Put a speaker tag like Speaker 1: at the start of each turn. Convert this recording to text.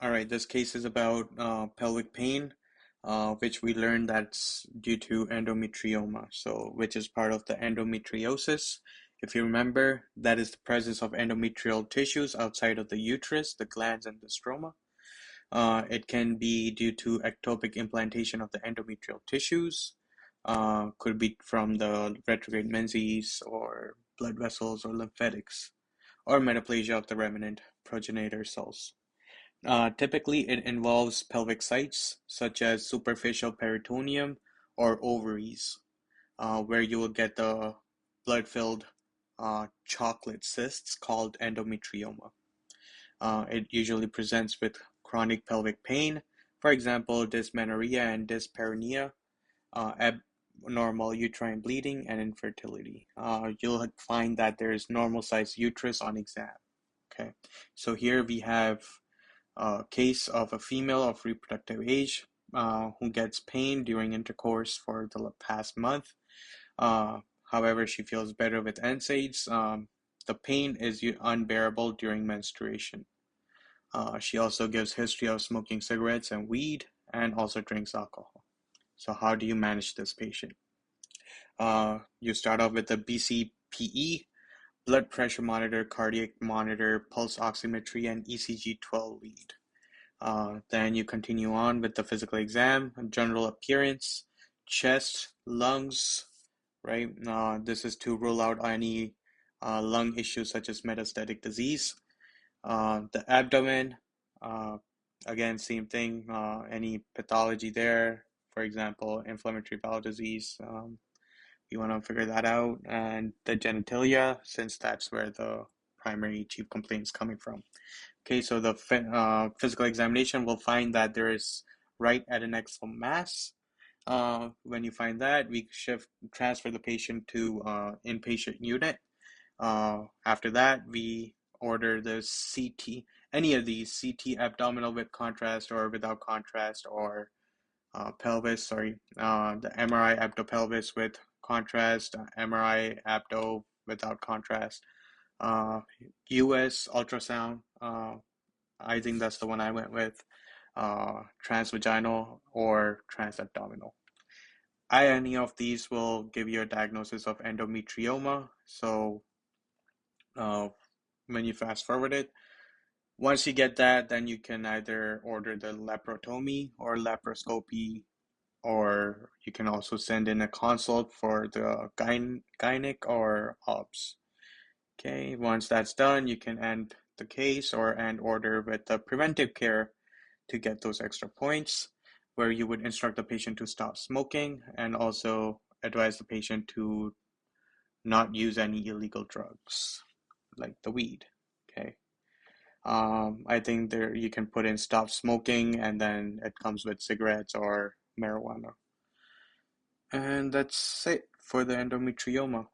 Speaker 1: All right, this case is about pelvic pain, which we learned that's due to endometrioma, so which is part of the endometriosis. If you remember, that is the presence of endometrial tissues outside of the uterus, the glands, and the stroma. It can be due to ectopic implantation of the endometrial tissues, could be from the retrograde menses or blood vessels or lymphatics, or metaplasia of the remnant progenitor cells. Typically, it involves pelvic sites such as superficial peritoneum or ovaries, where you will get the blood-filled chocolate cysts called endometrioma. It usually presents with chronic pelvic pain, for example, dysmenorrhea and dyspareunia, abnormal uterine bleeding, and infertility. You'll find that there is normal sized uterus on exam. Okay, so here we have a case of a female of reproductive age who gets pain during intercourse for the past month. Uh, However, she feels better with NSAIDs. The pain is unbearable during menstruation. She also gives history of smoking cigarettes and weed, and also drinks alcohol. So how do you manage this patient? You start off with a BCPE, blood pressure monitor, cardiac monitor, pulse oximetry, and ECG-12 lead. Then you continue on with the physical exam, general appearance, chest, lungs, right? This is to rule out any lung issues such as metastatic disease. The abdomen, uh, again, same thing. Any pathology there, for example, inflammatory bowel disease. You want to figure that out. And the genitalia, since that's where the primary chief complaint is coming from. Okay, so the physical examination will find that there is right adnexal mass. When you find that, we transfer the patient to inpatient unit. After that, we order the CT, any of these CT abdominal with contrast or without contrast, or pelvis, sorry, the MRI abdo-pelvis with contrast, MRI abdo without contrast, US ultrasound. I think that's the one I went with, transvaginal or transabdominal. Any of these will give you a diagnosis of endometrioma. So uh, when you fast forward it, once you get that, then you can either order the laparotomy or laparoscopy, or you can also send in a consult for the gynec or obs. Okay, once that's done, you can end the case or end order with the preventive care to get those extra points, where you would instruct the patient to stop smoking and also advise the patient to not use any illegal drugs like the weed. Okay. I think there you can put in stop smoking, and then it comes with cigarettes or marijuana. And that's it for the endometrioma.